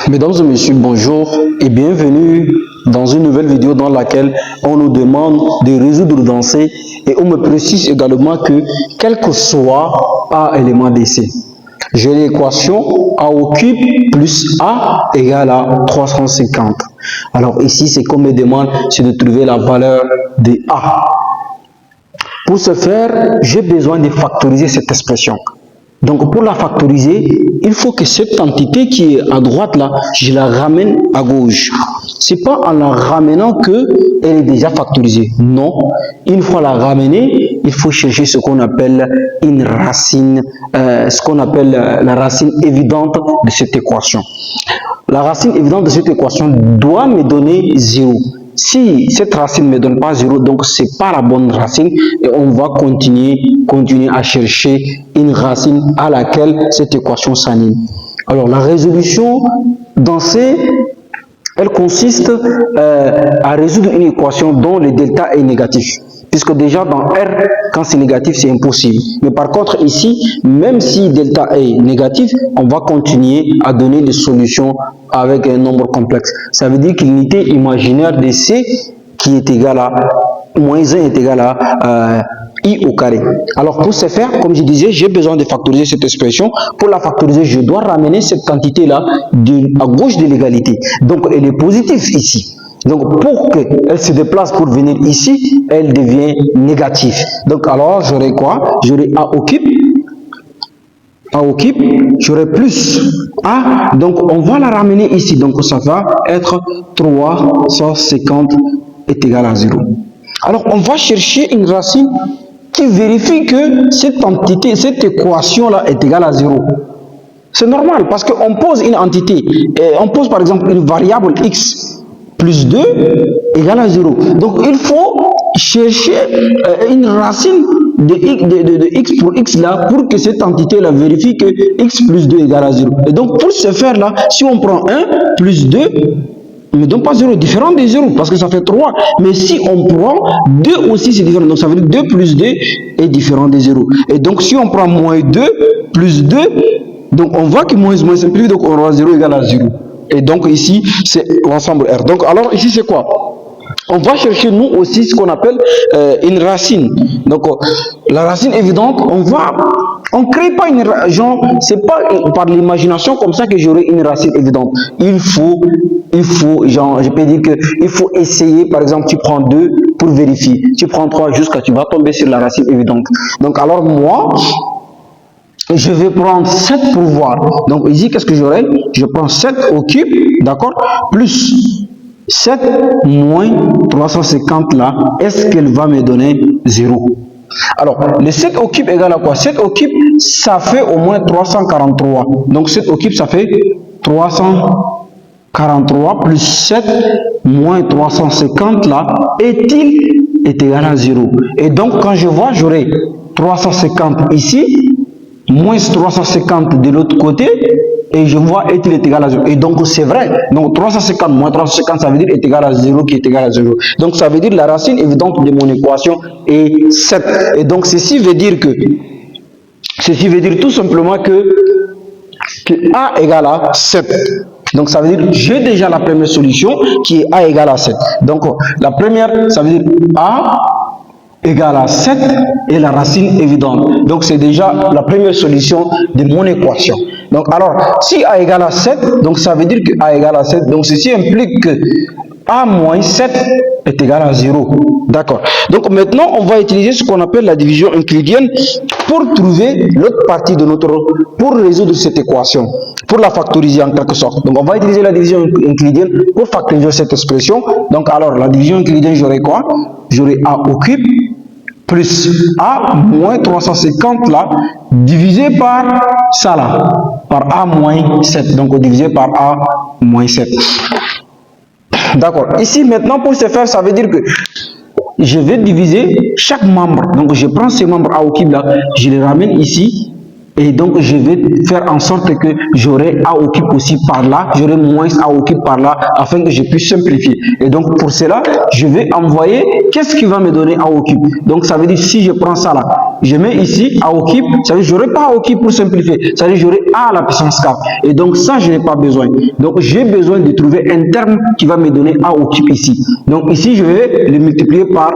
Mesdames et messieurs, bonjour et bienvenue dans une nouvelle vidéo dans laquelle on nous demande de résoudre dans C et on me précise également que quel que soit A élément d'essai, j'ai l'équation A au cube plus A égale à 350. Alors ici, ce qu'on me demande, c'est de trouver la valeur de A. Pour ce faire, j'ai besoin de factoriser cette expression. Donc pour la factoriser, il faut que cette entité qui est à droite là, je la ramène à gauche. C'est pas en la ramenant que elle est déjà factorisée. Non, une fois la ramenée, il faut chercher ce qu'on appelle une racine, la racine évidente de cette équation. La racine évidente de cette équation doit me donner 0. Si cette racine ne me donne pas 0, donc c'est pas la bonne racine et on va continuer à chercher une racine à laquelle cette équation s'anime. Alors la résolution dans C, elle consiste à résoudre une équation dont le delta est négatif. Puisque déjà dans R, quand c'est négatif, c'est impossible. Mais par contre ici, même si delta est négatif, on va continuer à donner des solutions avec un nombre complexe. Ça veut dire que l'unité imaginaire de C qui est égale à moins 1 est égal à I au carré. Alors pour ce faire, comme je disais, j'ai besoin de factoriser cette expression. Pour la factoriser, je dois ramener cette quantité-là à gauche de l'égalité. Donc elle est positive ici. Donc pour qu'elle se déplace pour venir ici, elle devient négative. Donc alors j'aurai quoi? J'aurai A au cube. A au cube, j'aurai plus A. Donc on va la ramener ici. Donc ça va être 350 est égal à 0. Alors on va chercher une racine qui vérifie que cette entité, cette équation-là est égale à 0. C'est normal parce qu'on pose une entité, et on pose par exemple une variable x plus 2 égale à 0. Donc il faut chercher une racine de x pour x là pour que cette entité là vérifie que x plus 2 égale à 0. Et donc pour ce faire là, si on prend 1 plus 2, ne donne pas 0, différent de 0 parce que ça fait 3. Mais si on prend 2 aussi, c'est différent. Donc ça veut dire 2 plus 2 est différent de 0. Et donc si on prend moins 2 plus 2, donc on voit que moins simplifie, donc on aura 0 égale à 0. Et donc ici, c'est l'ensemble R. Donc alors ici, c'est quoi? On va chercher nous aussi ce qu'on appelle une racine. Donc la racine évidente, on crée pas une genre, c'est pas par l'imagination comme ça que j'aurai une racine évidente. Il faut genre, je peux dire que il faut essayer. Par exemple, tu prends 2 pour vérifier, tu prends 3 jusqu'à tu vas tomber sur la racine évidente. Donc alors moi, je vais prendre 7 pour voir. Donc ici, qu'est-ce que j'aurai? Je prends 7 au cube, d'accord, plus 7 moins 350 là, est-ce qu'elle va me donner 0? Alors, le 7 au cube égale à quoi? 7 au cube, ça fait au moins 343. Donc 7 au cube, ça fait 343 plus 7 moins 350 là, est égal à 0. Et donc, quand je vois, j'aurai 350 ici, moins 350 de l'autre côté, et je vois est-il est égal à 0. Et donc c'est vrai. Donc 350 moins 350, ça veut dire est égal à 0 qui est égal à 0. Donc ça veut dire la racine évidente de mon équation est 7. Et donc ceci veut dire tout simplement que A égale à 7. Donc ça veut dire j'ai déjà la première solution qui est A égale à 7. Donc la première, ça veut dire A égale à 7 et la racine évidente. Donc c'est déjà la première solution de mon équation. Donc alors, si A égale à 7, donc ça veut dire que A égale à 7, donc ceci implique que A moins 7 est égal à 0. D'accord. Donc maintenant, on va utiliser ce qu'on appelle la division euclidienne pour trouver l'autre partie de pour résoudre cette équation, pour la factoriser en quelque sorte. Donc on va utiliser la division euclidienne pour factoriser cette expression. Donc alors, la division euclidienne, j'aurai quoi? J'aurai A au cube plus A moins 350 là, divisé par ça là, par A moins 7. Donc divisé par A moins 7. D'accord. Ici maintenant, pour ce faire, ça veut dire que je vais diviser chaque membre. Donc je prends ces membres A au cube là, je les ramène ici. Et donc je vais faire en sorte que j'aurai A au cube aussi par là, j'aurai moins A au cube par là, afin que je puisse simplifier. Et donc pour cela, je vais envoyer, qu'est-ce qui va me donner A au cube? Donc ça veut dire si je prends ça là, je mets ici A au cube, ça veut dire j'aurai pas A au cube pour simplifier, ça veut dire j'aurai A à la puissance 4. Et donc ça, je n'ai pas besoin. Donc j'ai besoin de trouver un terme qui va me donner A au cube ici. Donc ici, je vais le multiplier par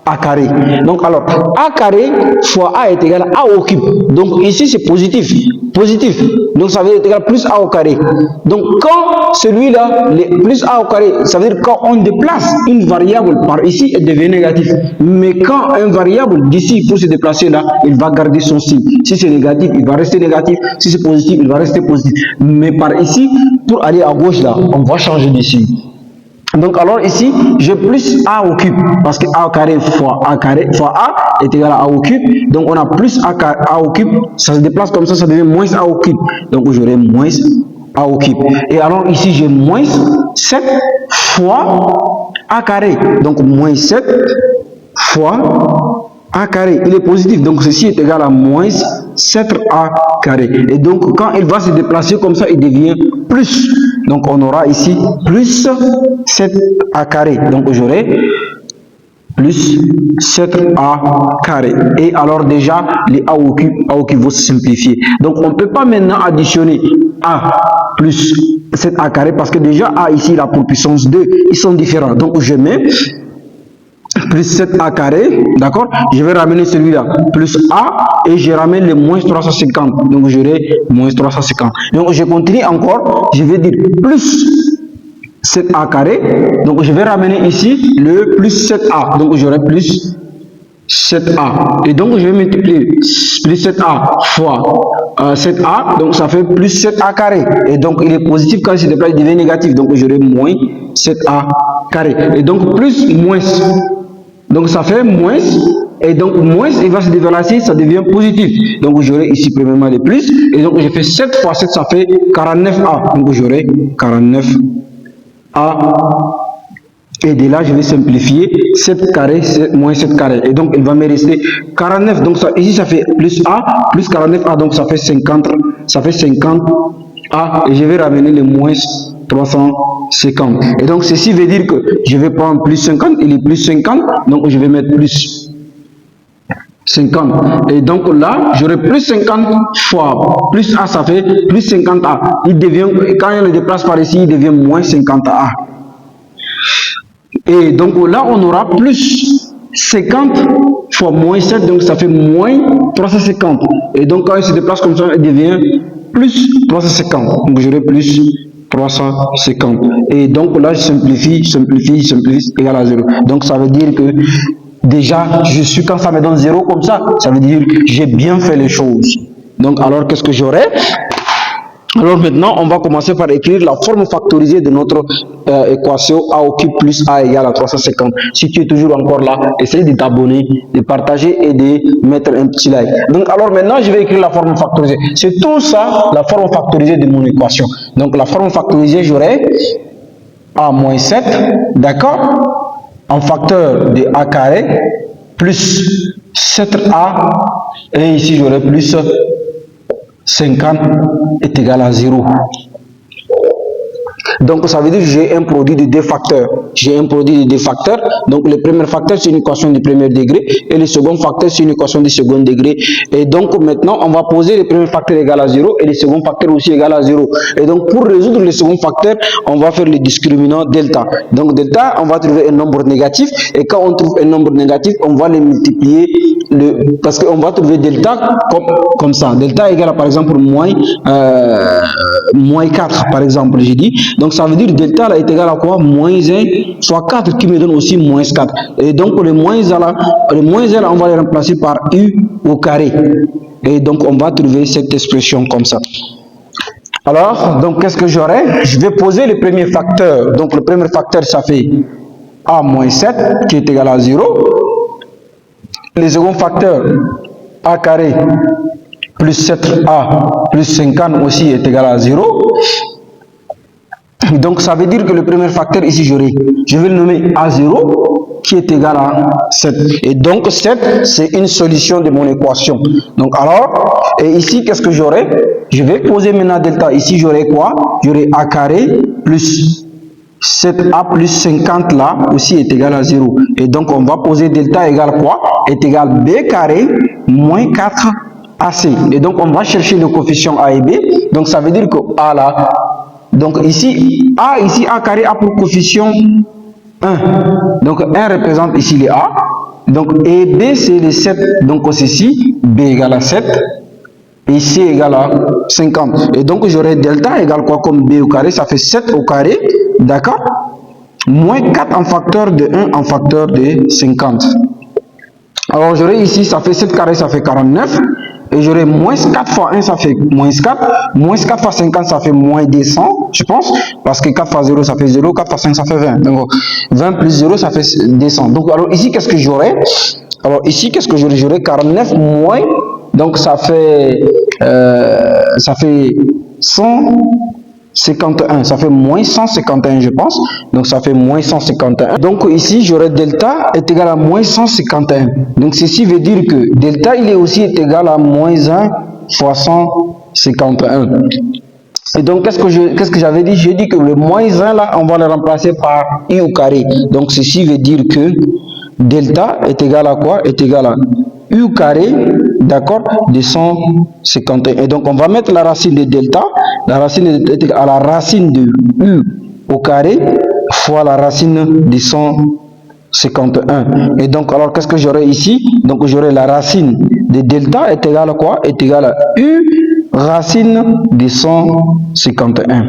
A carré. Donc alors, A carré fois A est égal à A au cube. Donc ici, c'est positif. Positif. Donc ça veut dire égal à plus A au carré. Donc quand celui-là, plus A au carré, ça veut dire quand on déplace une variable par ici, elle devient négative. Mais quand un variable d'ici, pour se déplacer là, il va garder son signe. Si c'est négatif, il va rester négatif. Si c'est positif, il va rester positif. Mais par ici, pour aller à gauche là, on va changer de signe. Donc alors ici, j'ai plus A au cube, parce que A carré fois A est égal à A au cube. Donc on a plus A au cube, ça se déplace comme ça devient moins A au cube. Donc j'aurai moins A au cube. Et alors ici, j'ai moins 7 fois A carré. Donc moins 7 fois A carré. Il est positif, donc ceci est égal à moins 7A carré. Et donc quand il va se déplacer comme ça, il devient plus. Donc on aura ici plus 7A carré. Donc j'aurai plus 7A carré. Et alors déjà, les A au cube vont se simplifier. Donc on ne peut pas maintenant additionner A plus 7A carré parce que déjà A ici, il a pour puissance 2. Ils sont différents. Donc je mets plus 7A carré, d'accord? Je vais ramener celui-là, plus A, et je ramène le moins 350. Donc j'aurai moins 350. Donc je continue encore, je vais dire plus 7A carré. Donc je vais ramener ici le plus 7A. Donc j'aurai plus 7A. Et donc je vais multiplier plus 7A fois 7A. Donc ça fait plus 7A carré. Et donc il est positif quand il se déplace, il devient négatif. Donc j'aurai moins 7A carré. Et donc plus moins. Donc ça fait moins, et donc moins, il va se déplacer, ça devient positif. Donc j'aurai ici premièrement le plus, et donc je fais 7 fois 7, ça fait 49A. Donc j'aurai 49A. Et de là, je vais simplifier 7 carré, moins 7 carré. Et donc il va me rester 49. Donc ça, ici, ça fait plus A, plus 49A, donc ça fait 50. Ça fait 50A, et je vais ramener le moins 350. Et donc ceci veut dire que je vais prendre plus 50, il est plus 50, donc je vais mettre plus 50. Et donc là, j'aurai plus 50 fois plus A, ça fait plus 50A. Il devient, quand on le déplace par ici, il devient moins 50A. Et donc là, on aura plus 50 fois moins 7, donc ça fait moins 350. Et donc quand il se déplace comme ça, il devient plus 350. Donc j'aurai plus 350. Et donc là, je simplifie, égal à 0. Donc ça veut dire que déjà, quand ça me donne 0 comme ça veut dire que j'ai bien fait les choses. Donc alors, qu'est-ce que j'aurai? Alors maintenant, on va commencer par écrire la forme factorisée de notre équation A au cube plus A égale à 350. Si tu es toujours encore là, essaye de t'abonner, de partager et de mettre un petit like. Donc alors maintenant, je vais écrire la forme factorisée. C'est tout ça, la forme factorisée de mon équation. Donc la forme factorisée, j'aurai A moins 7, d'accord, en facteur de A carré, plus 7A, et ici j'aurai plus 50 est égal à 0. Donc ça veut dire que j'ai un produit de deux facteurs. J'ai un produit de deux facteurs. Donc le premier facteur, c'est une équation de premier degré. Et le second facteur, c'est une équation de second degré. Et donc maintenant, on va poser le premier facteur égal à 0 et le second facteur aussi égal à 0. Et donc pour résoudre le second facteur, on va faire le discriminant delta. Donc delta, on va trouver un nombre négatif. Et quand on trouve un nombre négatif, on va le multiplier. Parce qu'on va trouver delta comme ça. Delta égale à, par exemple, moins 4, par exemple, j'ai dit. Donc ça veut dire delta là est égal à quoi? Moins 1 fois 4 qui me donne aussi moins 4. Et donc le moins 1 là, on va le remplacer par U au carré. Et donc on va trouver cette expression comme ça. Alors, donc qu'est-ce que j'aurai? Je vais poser le premier facteur. Donc le premier facteur, ça fait A moins 7 qui est égal à 0. Le second facteur, A carré plus 7A plus 50 aussi est égal à 0. Donc ça veut dire que le premier facteur ici, je vais le nommer A0 qui est égal à 7. Et donc 7, c'est une solution de mon équation. Donc alors, et ici, qu'est-ce que j'aurai? Je vais poser maintenant delta. Ici, j'aurai quoi? J'aurai A carré plus 7A plus 50 là aussi est égal à 0. Et donc on va poser delta égale quoi? Est égal B carré moins 4AC. Et donc, on va chercher le coefficient A et B. Donc, ça veut dire que A là, donc ici, A carré a pour coefficient 1. Donc, 1 représente ici les A. Donc, et B, c'est les 7. Donc, ceci, B égale à 7. Et C égale à 50. Et donc, j'aurai delta égale quoi comme B au carré? Ça fait 7 au carré. D'accord? Moins 4 en facteur de 1 en facteur de 50. Alors, j'aurai ici, ça fait 7 carré, ça fait 49. Et j'aurai moins 4 fois 1, ça fait moins 4. Moins 4 fois 50, ça fait moins 200, je pense. Parce que 4 fois 0, ça fait 0. 4 fois 5, ça fait 20. Donc, 20 plus 0, ça fait 200. Donc, alors ici, qu'est-ce que j'aurai? Alors, ici, qu'est-ce que j'aurai? J'aurai 49 moins. Donc, ça fait 151. Ça fait moins 151, je pense. Donc, ça fait moins 151. Donc, ici, j'aurai delta est égal à moins 151. Donc, ceci veut dire que delta, il est aussi égal à moins 1 fois 151. Et donc, qu'est-ce que j'avais dit? J'ai dit que le moins 1, là, on va le remplacer par I au carré. Donc, ceci veut dire que delta est égal à quoi? Est égal à U au carré, d'accord, de 151. Et donc, on va mettre la racine de delta. La racine est égale à la racine de U au carré fois la racine de 151. Et donc, alors, qu'est-ce que j'aurai ici? Donc, j'aurai la racine de delta est égale à quoi? Est égale à U racine de 151.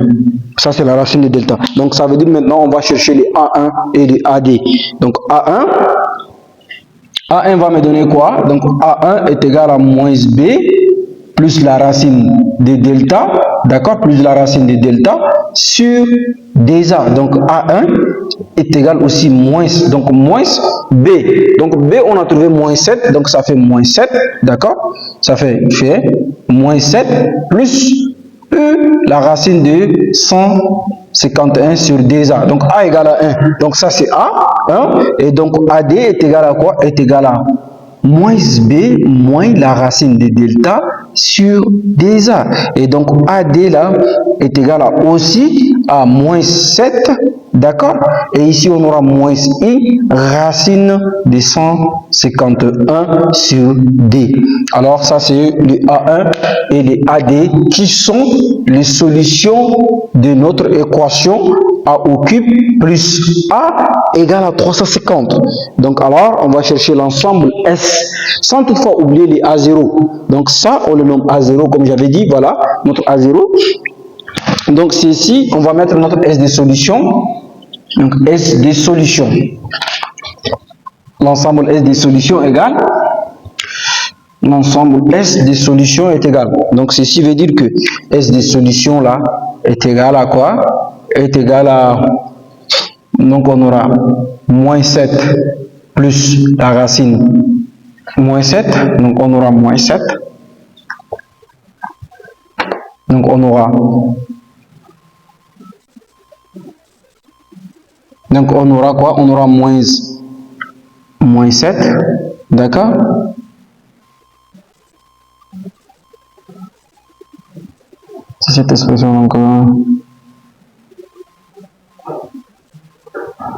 Ça, c'est la racine de delta. Donc, ça veut dire maintenant, on va chercher les A1 et les AD. Donc, A1 va me donner quoi? Donc, A1 est égal à moins B plus la racine de delta, d'accord? Plus la racine de delta sur 2A. Donc, A1 est égal aussi moins, donc moins B. Donc, B, on a trouvé moins 7, donc ça fait moins 7, d'accord? Ça fait moins 7 plus U, la racine de 151 sur 2A. Donc, A égale à 1. Donc, ça, c'est A. 1. Et donc, AD est égal à quoi? Est égal à moins B moins la racine de delta sur 2A. Et donc, AD là est égal à aussi à moins 7. D'accord? Et ici, on aura moins I racine de 151 sur D. Alors, ça, c'est les A1 et les AD qui sont les solutions de notre équation A au cube plus A égale à 350. Donc, alors, on va chercher l'ensemble S sans toutefois oublier les A0. Donc, ça, on le nomme A0 comme j'avais dit. Voilà, notre A0. Donc, c'est ici, on va mettre notre S des solutions. Donc, S des solutions. L'ensemble S des solutions égale. L'ensemble S des solutions est égal. Donc, ceci veut dire que S des solutions là est égal à quoi? Est égal à. Donc, on aura moins 7 plus la racine moins 7. Donc, on aura moins 7. Donc, on aura. Donc, on aura quoi? On aura moins 7. D'accord? C'est cette expression encore.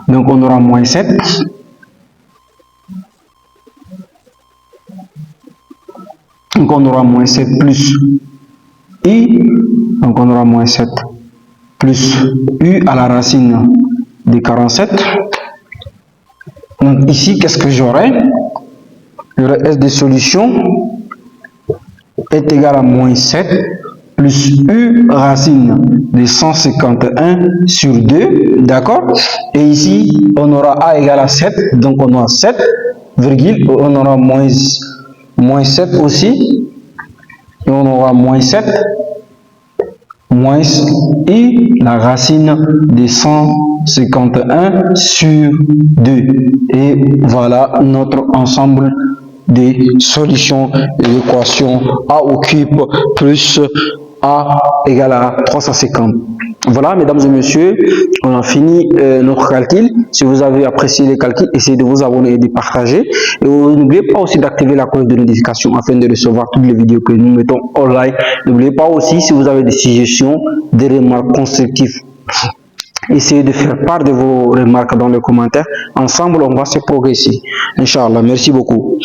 Donc, on aura moins 7. Donc, on aura moins 7 plus I. Donc, on aura moins 7 plus U à la racine de 47. Donc, ici, qu'est-ce que j'aurai? J'aurai S des solutions est égal à moins 7 plus U racine de 151 sur 2, d'accord? Et ici, on aura A égale à 7, donc on aura 7, virgule, on aura moins 7 aussi, et on aura moins 7, moins I, la racine de 151 sur 2. Et voilà notre ensemble des solutions de l'équation A au cube plus A égale à 350. Voilà, mesdames et messieurs, on a fini notre calcul. Si vous avez apprécié les calculs, essayez de vous abonner et de partager. Et n'oubliez pas aussi d'activer la cloche de notification afin de recevoir toutes les vidéos que nous mettons online. N'oubliez pas aussi, si vous avez des suggestions, des remarques constructives, essayez de faire part de vos remarques dans les commentaires. Ensemble, on va se progresser. Inch'Allah. Merci beaucoup.